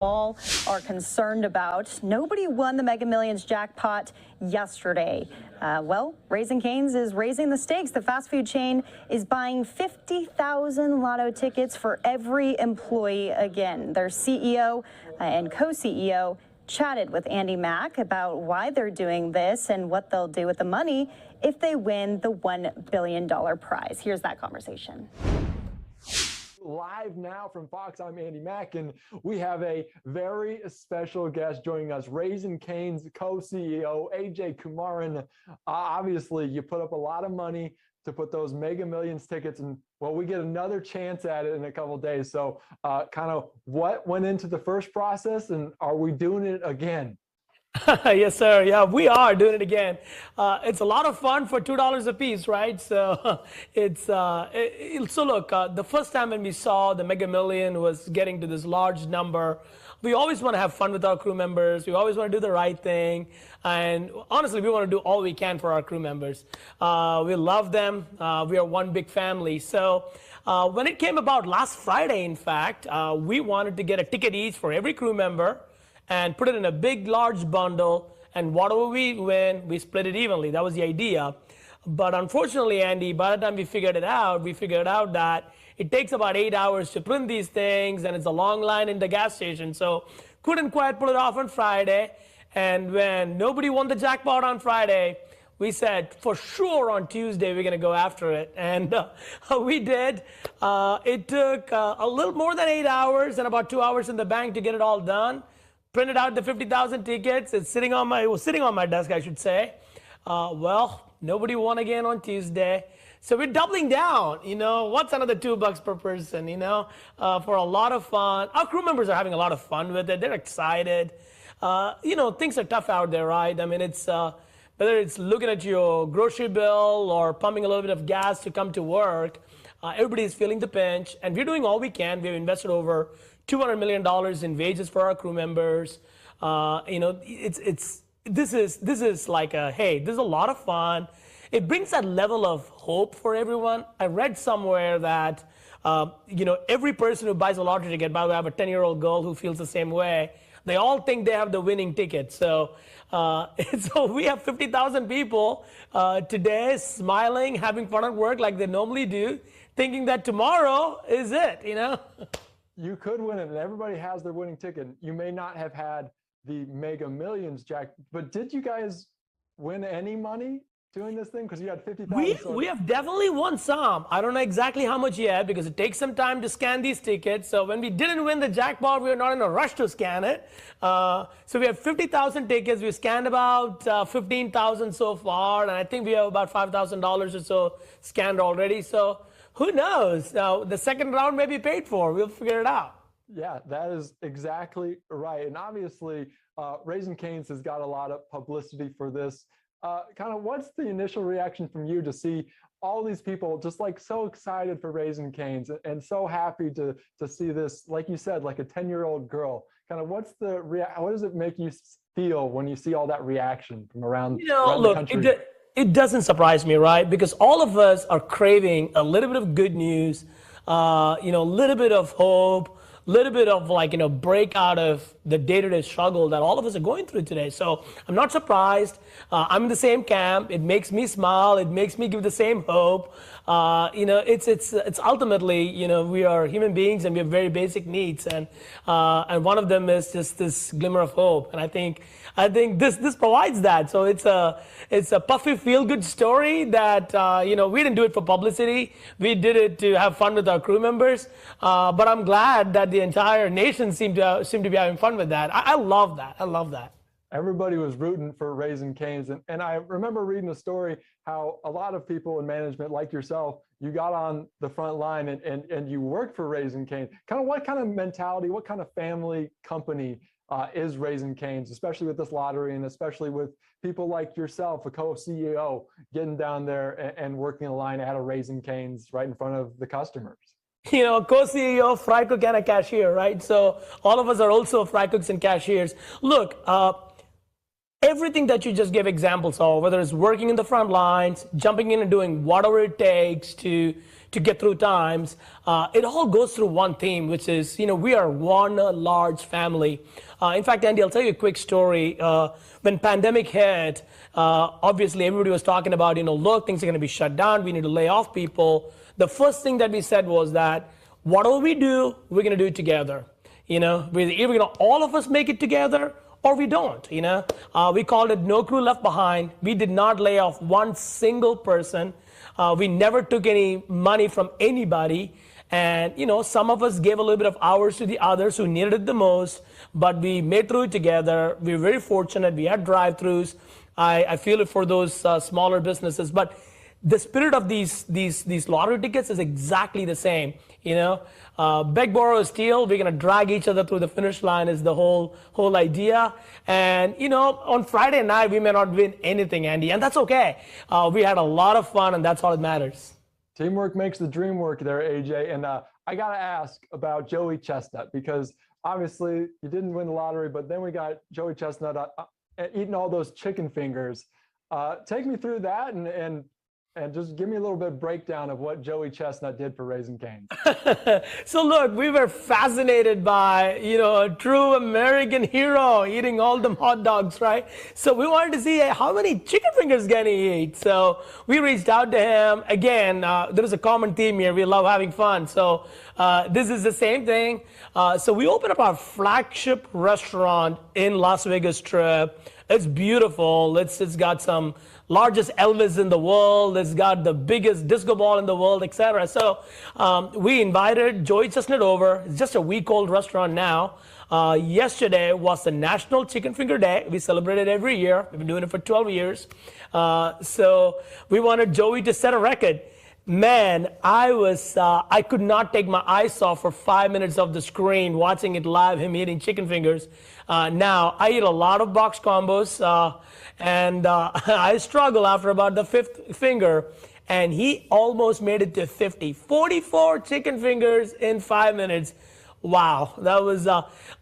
all are concerned about. Nobody won the Mega Millions jackpot yesterday. Well, Raising Cane's is raising the stakes. The fast food chain is buying 50,000 lotto tickets for every employee again. Their CEO and co-CEO chatted with Andy Mack about why they're doing this and what they'll do with the money if they win the $1 billion prize. Here's that conversation. Live now from Fox, I'm Andy Mack, and we have a very special guest joining us, Raising Cane's co-CEO, AJ Kumaran. Obviously, you put up a lot of money to put those Mega Millions tickets, and well, we get another chance at it in a couple of days. So kind of what went into the first process, and are we doing it again? Yes, sir. Yeah, we are doing it again. It's a lot of fun for $2 a piece, right? So so look, the first time when we saw the Mega Million was getting to this large number, we always want to have fun with our crew members. We always want to do the right thing. And honestly, we want to do all we can for our crew members. We love them. We are one big family. So when it came about last Friday, in fact, we wanted to get a ticket each for every crew member and put it in a big, large bundle, and whatever we win, we split it evenly. That was the idea. But unfortunately, Andy, by the time we figured it out that it takes about 8 hours to print these things, and it's a long line in the gas station. So couldn't quite pull it off on Friday. And when nobody won the jackpot on Friday, we said, for sure on Tuesday, we're going to go after it. And we did. It took a little more than 8 hours and about 2 hours in the bank to get it all done. Printed out the 50,000 tickets. It was sitting on my desk, I should say. Well, nobody won again on Tuesday. So we're doubling down. You know, what's another $2 per person, you know, for a lot of fun. Our crew members are having a lot of fun with it. They're excited. You know, things are tough out there, right? I mean, it's whether it's looking at your grocery bill or pumping a little bit of gas to come to work, everybody is feeling the pinch, and we're doing all we can. We've invested over $200 million in wages for our crew members. You know, this is like hey, this is a lot of fun. It brings that level of hope for everyone. I read somewhere that you know, every person who buys a lottery ticket, by the way, I have a 10-year-old girl who feels the same way. They all think they have the winning ticket. So so we have 50,000 people today smiling, having fun at work like they normally do, thinking that tomorrow is it, you know? You could win it, and everybody has their winning ticket. You may not have had the Mega Millions, Jack, but did you guys win any money doing this thing? Because you had 50,000. We have definitely won some. I don't know exactly how much yet because it takes some time to scan these tickets. So when we didn't win the jackpot, we were not in a rush to scan it. So we have 50,000 tickets. We scanned about 15,000 so far, and I think we have about $5,000 or so scanned already. So who knows? The second round may be paid for. We'll figure it out. Yeah, that is exactly right. And obviously, Raising Cane's has got a lot of publicity for this. Kind of what's the initial reaction from you to see all these people just like so excited for Raising Cane's and so happy to see this, like you said, like a 10-year-old girl? Kind of what does it make you feel when you see all that reaction from around the country? It doesn't surprise me, right? Because all of us are craving a little bit of good news, you know, a little bit of hope, a little bit of like, you know, break out of the day-to-day struggle that all of us are going through today. So I'm not surprised. I'm in the same camp. It makes me smile. It makes me give the same hope. You know, it's ultimately, you know, we are human beings and we have very basic needs, and one of them is just this glimmer of hope. And I think this provides that. So it's a puffy, feel-good story that you know, we didn't do it for publicity. We did it to have fun with our crew members. But I'm glad that the entire nation seemed to be having fun with that. I love that. I love that. Everybody was rooting for Raising Cane's. And I remember reading a story how a lot of people in management like yourself, you got on the front line and you worked for Raising Cane's. Kind of what kind of mentality, what kind of family company is Raising Cane's, especially with this lottery and especially with people like yourself, a co-CEO, getting down there and working a line at a Raising Cane's right in front of the customers? You know, co-CEO, fry cook, and a cashier, right? So all of us are also fry cooks and cashiers. Look, everything that you just gave examples of, whether it's working in the front lines, jumping in and doing whatever it takes to to get through times, it all goes through one theme, which is, we are one large family. In fact, Andy, I'll tell you a quick story. When pandemic hit, obviously everybody was talking about, look, things are going to be shut down. We need to lay off people. The first thing that we said was that whatever we do, we're going to do it together. We're either going to all of us make it together or we don't. We called it No Crew Left Behind. We did not lay off one single person. We never took any money from anybody. And, some of us gave a little bit of hours to the others who needed it the most, but we made through it together. We were very fortunate. We had drive-thrus. I feel it for those smaller businesses. But the spirit of these lottery tickets is exactly the same. Beg, borrow, steal. We're gonna drag each other through the finish line is the whole idea. And on Friday night we may not win anything, Andy, and that's okay. We had a lot of fun, and that's all that matters. Teamwork makes the dream work there, AJ. And I gotta ask about Joey Chestnut, because obviously you didn't win the lottery, but then we got Joey Chestnut eating all those chicken fingers. Take me through that and just give me a little bit of breakdown of what Joey Chestnut did for Raising Cane's. So look, we were fascinated by, a true American hero eating all them hot dogs, right? So we wanted to see how many chicken fingers can he eat. So we reached out to him. Again, there is a common theme here. We love having fun. So this is the same thing. So we opened up our flagship restaurant in Las Vegas Strip. It's beautiful. It's got some largest Elvis in the world. It's got the biggest disco ball in the world, etc. So we invited Joey Chestnut over. It's just a week-old restaurant now. Yesterday was the National Chicken Finger Day. We celebrate it every year. We've been doing it for 12 years. So we wanted Joey to set a record. Man, I could not take my eyes off for 5 minutes of the screen watching it live, him eating chicken fingers. Now, I eat a lot of box combos, and I struggle after about the fifth finger, and he almost made it to 50. 44 chicken fingers in 5 minutes. Wow, that was,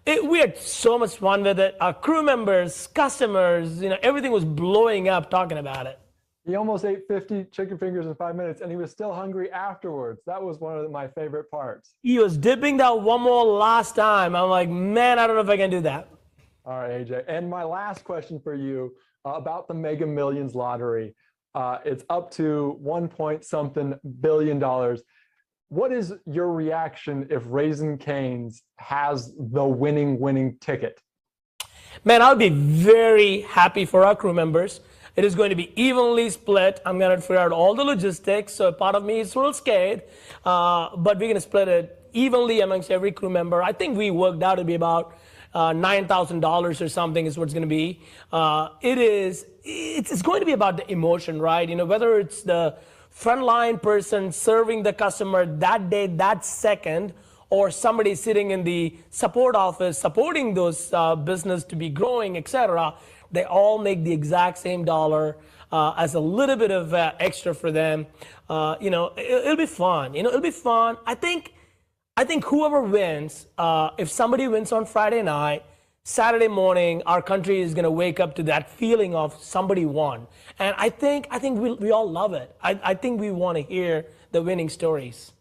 we had so much fun with it. Our crew members, customers, everything was blowing up talking about it. He almost ate 50 chicken fingers in 5 minutes, and he was still hungry afterwards. That was one of my favorite parts. He was dipping that one more last time. I'm like, man, I don't know if I can do that. All right, AJ. And my last question for you about the Mega Millions lottery. It's up to $1.something billion. What is your reaction if Raising Cane's has the winning ticket? Man, I'll be very happy for our crew members. It is going to be evenly split. I'm going to figure out all the logistics. So part of me is a little scared, but we're going to split it evenly amongst every crew member. I think we worked out to be about $9,000 or something is what it's going to be. It's going to be about the emotion, right? Whether it's the frontline person serving the customer that day, that second, or somebody sitting in the support office supporting those business to be growing, etc. They all make the exact same dollar as a little bit of extra for them. It'll be fun. It'll be fun. I think whoever wins, if somebody wins on Friday night, Saturday morning, our country is going to wake up to that feeling of somebody won. And I think we all love it. I think we want to hear the winning stories.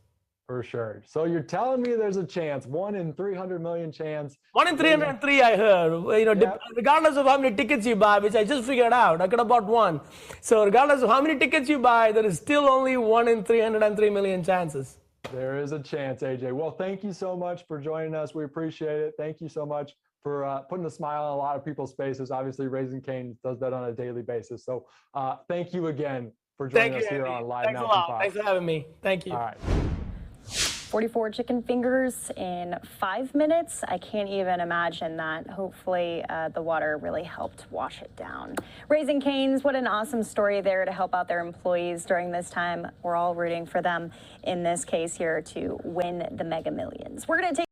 For sure. So you're telling me there's a chance, 1 in 300 million chance. 1 in 303, I heard. Yep. Regardless of how many tickets you buy, which I just figured out, I could have bought one. So regardless of how many tickets you buy, there is still only 1 in 303 million chances. There is a chance, AJ. Well, thank you so much for joining us. We appreciate it. Thank you so much for putting a smile on a lot of people's faces. Obviously, Raising Cane's does that on a daily basis. So thank you again for joining us here on Live Now from Fox. Thanks for having me. Thank you. All right. 44 chicken fingers in 5 minutes. I can't even imagine that. Hopefully the water really helped wash it down. Raising Cane's, what an awesome story there to help out their employees during this time. We're all rooting for them in this case here to win the Mega Millions. We're going to take